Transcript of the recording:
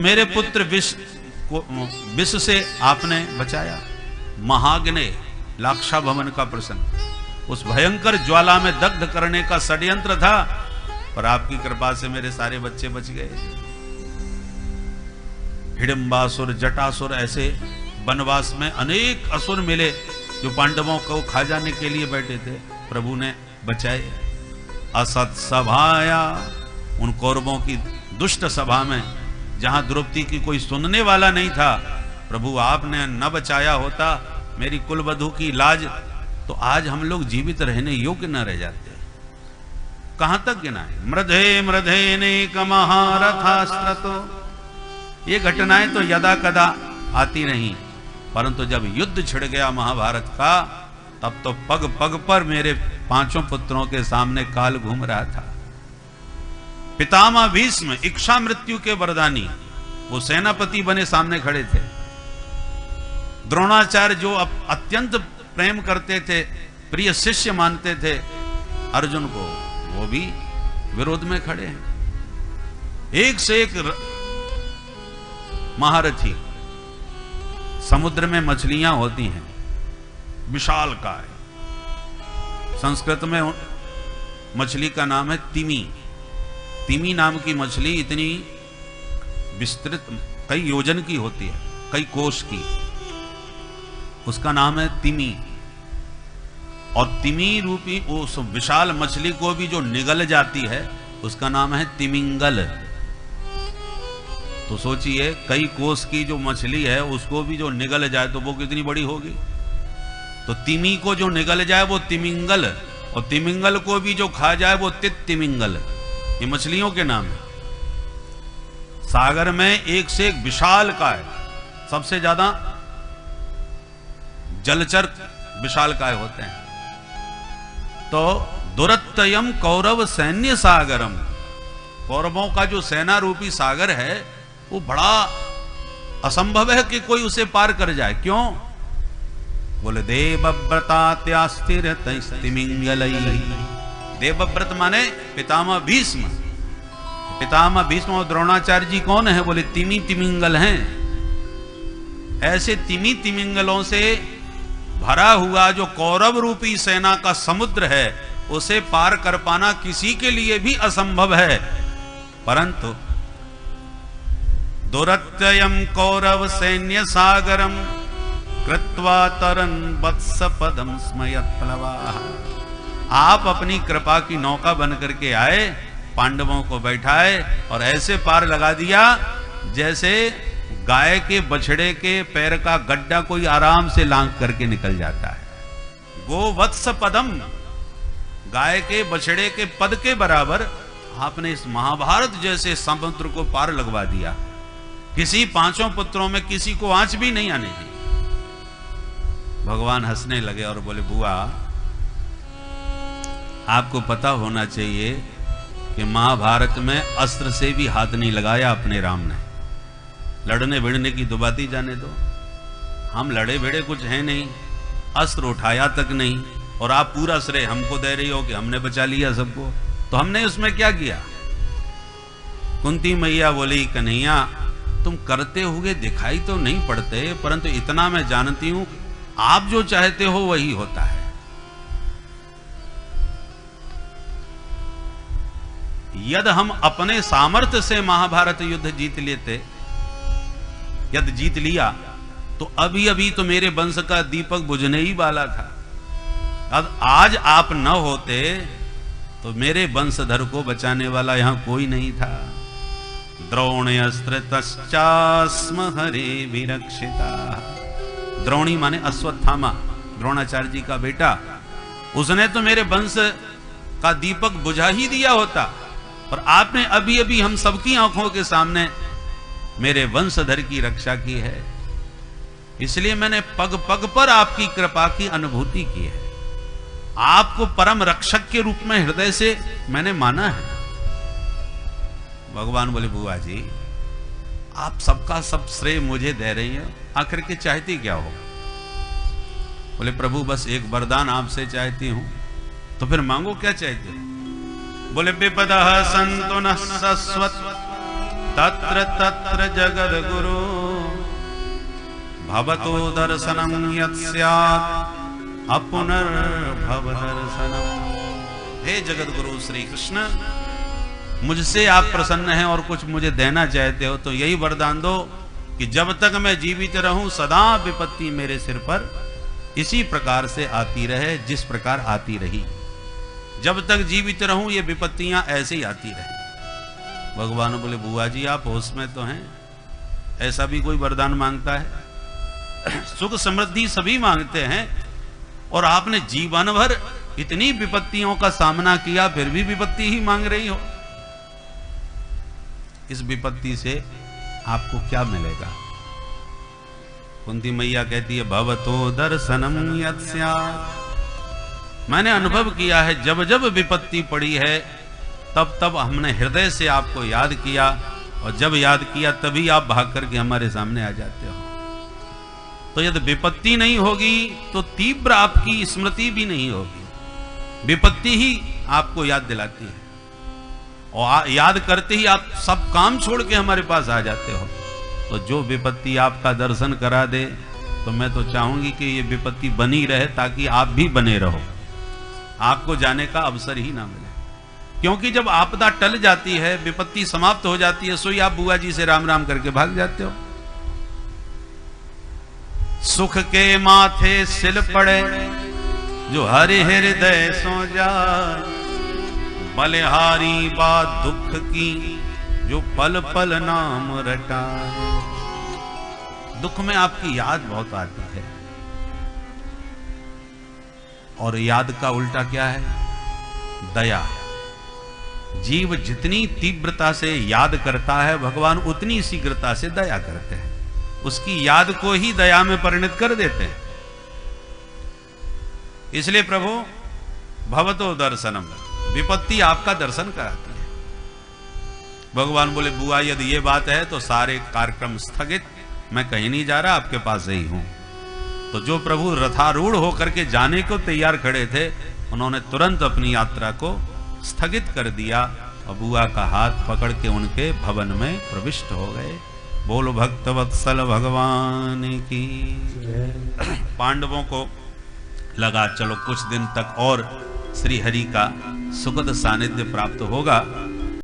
मेरे पुत्र विष से आपने बचाया। महाग्ने लाक्षा भवन का प्रसंग, उस भयंकर ज्वाला में दग्ध करने का षड्यंत्र था, पर आपकी कृपा से मेरे सारे बच्चे बच गए। हिडिंबासुर, जटासुर, ऐसे वनवास में अनेक असुर मिले जो पांडवों को खा जाने के लिए बैठे थे, प्रभु ने बचाए। असत सभाया, उन कौरवों की दुष्ट सभा में जहां द्रौपदी की कोई सुनने वाला नहीं था, प्रभु आपने न बचाया होता मेरी कुलवधू की लाज, तो आज हम लोग जीवित रहने योग्य न रह जाते। कहां तक गिनाए? मृधे मृधे नेक महारथास्त्रतो, ये घटनाएं तो यदा कदा आती नहीं, परंतु जब युद्ध छिड़ गया महाभारत का, तब तो पग पग पर मेरे पांचों पुत्रों के सामने काल घूम रहा था। पितामह भीष्म इच्छा मृत्यु के वरदानी, वो सेनापति बने सामने खड़े थे। द्रोणाचार्य जो अत्यंत प्रेम करते थे, प्रिय शिष्य मानते थे अर्जुन को, वो भी विरोध में खड़े हैं। एक से एक महारथी। समुद्र में मछलियां होती हैं विशालकाय, संस्कृत में मछली का नाम है तिमी। तिमी नाम की मछली इतनी विस्तृत, कई योजन की होती है, कई कोश की, उसका नाम है तिमी। और तिमी रूपी उस विशाल मछली को भी जो निगल जाती है, उसका नाम है तिमिंगल। तो सोचिए, कई कोस की जो मछली है उसको भी जो निगल जाए तो वो कितनी बड़ी होगी। तो तिमी को जो निगल जाए वो तिमिंगल, और तिमिंगल को भी जो खा जाए वो तिमिंगल। ये मछलियों के नाम है। सागर में एक से एक विशाल का है, सबसे ज्यादा जलचर विशाल काय होते हैं। तो दुरत्ययम कौरव सैन्य सागरम, कौरवों का जो सेना रूपी सागर है वो बड़ा असंभव है कि कोई उसे पार कर जाए। क्यों? बोले देवव्रतात्यास्थिर तिमिंगलई। देवव्रत माने पितामह भीष्म। पितामह भीष्म और द्रोणाचार्य जी कौन है? बोले तिमी तिमिंगल हैं। ऐसे तिमी तिमिंगलों से भरा हुआ जो कौरव रूपी सेना का समुद्र है, उसे पार कर पाना किसी के लिए भी असंभव है। परंतु दुरत्ययम कौरव सैन्य सागरम कृत्वा तरन वत्स पदम स्मयत प्लवाः। आप अपनी कृपा की नौका बन करके आए, पांडवों को बैठाए और ऐसे पार लगा दिया जैसे गाय के बछड़े के पैर का गड्ढा कोई आराम से लांघ करके निकल जाता है। गोवत्स पदम, गाय के बछड़े के पद के बराबर आपने इस महाभारत जैसे समुद्र को पार लगवा दिया। किसी पांचों पुत्रों में किसी को आंच भी नहीं आने दी। भगवान हंसने लगे और बोले, बुआ आपको पता होना चाहिए कि महाभारत में अस्त्र से भी हाथ नहीं लगाया अपने राम ने। लड़ने भिड़ने की दुबाती जाने दो, हम लड़े भिड़े कुछ है नहीं, अस्त्र उठाया तक नहीं, और आप पूरा श्रेय हमको दे रही हो कि हमने बचा लिया सबको। तो हमने उसमें क्या किया? कुंती मैया बोली, कन्हैया तुम करते हुए दिखाई तो नहीं पड़ते, परंतु इतना मैं जानती हूं आप जो चाहते हो वही होता है। यदि हम अपने सामर्थ्य से महाभारत युद्ध जीत लेते, यदि जीत लिया, तो अभी अभी तो मेरे वंश का दीपक बुझने ही वाला था। अब आज आप न होते तो मेरे वंशधर को बचाने वाला यहां कोई नहीं था। द्रोण्यस्त्रतश्चास्म हरे विरक्षिता। द्रोणी माने अश्वत्थामा, द्रोणाचार्य जी का बेटा। उसने तो मेरे वंश का दीपक बुझा ही दिया होता, पर आपने अभी अभी हम सबकी आंखों के सामने मेरे वंशधर की रक्षा की है। इसलिए मैंने पग पग पर आपकी कृपा की अनुभूति की है। आपको परम रक्षक के रूप में हृदय से मैंने माना है। भगवान बोले, बुआ जी आप सबका सब श्रेय मुझे दे रही हैं, आखिर के चाहती क्या हो? बोले, प्रभु बस एक वरदान आपसे चाहती हूं। तो फिर मांगो, क्या चाहते हो? बोले, विपदः सन्तु नः शश्वत् तत्र तत्र जगद गुरु भवतो दर्शनम यत् स्यात् अपुनर्भव दर्शनम। हे जगत गुरु श्री कृष्ण, मुझसे आप प्रसन्न हैं और कुछ मुझे देना चाहते हो तो यही वरदान दो कि जब तक मैं जीवित रहूं सदा विपत्ति मेरे सिर पर इसी प्रकार से आती रहे जिस प्रकार आती रही। जब तक जीवित रहूं ये विपत्तियां ऐसे ही आती रहे। भगवान बोले बुआ जी आप होश में तो हैं, ऐसा भी कोई वरदान मांगता है? सुख समृद्धि सभी मांगते हैं और आपने जीवन भर इतनी विपत्तियों का सामना किया फिर भी विपत्ति ही मांग रही हो। इस विपत्ति से आपको क्या मिलेगा? कुंती मैया कहती है भवतो दर्शनम यत् स्यात्। मैंने अनुभव किया है जब जब विपत्ति पड़ी है तब तब हमने हृदय से आपको याद किया और जब याद किया तभी आप भाग करके हमारे सामने आ जाते हो। तो यदि विपत्ति नहीं होगी तो तीव्र आपकी स्मृति भी नहीं होगी, विपत्ति ही आपको याद दिलाती है और याद करते ही आप सब काम छोड़ के हमारे पास आ जाते हो। तो जो विपत्ति आपका दर्शन करा दे तो मैं तो चाहूंगी कि ये विपत्ति बनी रहे ताकि आप भी बने रहो, आपको जाने का अवसर ही ना मिले। क्योंकि जब आपदा टल जाती है, विपत्ति समाप्त हो जाती है, सोई आप बुआ जी से राम राम करके भाग जाते हो। सुख के माथे सिल पड़े जो हरि हृदय सो जाए, बलिहारी बात दुख की जो पल पल नाम रटाए। दुख में आपकी याद बहुत आती है और याद का उल्टा क्या है? दया। जीव जितनी तीव्रता से याद करता है भगवान उतनी शीघ्रता से दया करते हैं, उसकी याद को ही दया में परिणत कर देते हैं। इसलिए प्रभु भवतो दर्शनम, विपत्ति आपका दर्शन कराती है। भगवान बोले बुआ यदि ये बात है तो सारे कार्यक्रम स्थगित, मैं कहीं नहीं जा रहा, आपके पास ही हूं। तो जो प्रभु रथारूढ़ होकर के जाने को तैयार खड़े थे उन्होंने तुरंत अपनी यात्रा को स्थगित कर दिया और बुआ का हाथ पकड़ के उनके भवन में प्रविष्ट हो गए। बोलो भक्त वत्सल भगवान की। पांडवों को लगा चलो कुछ दिन तक और श्री हरि का सुखद सानिध्य प्राप्त होगा,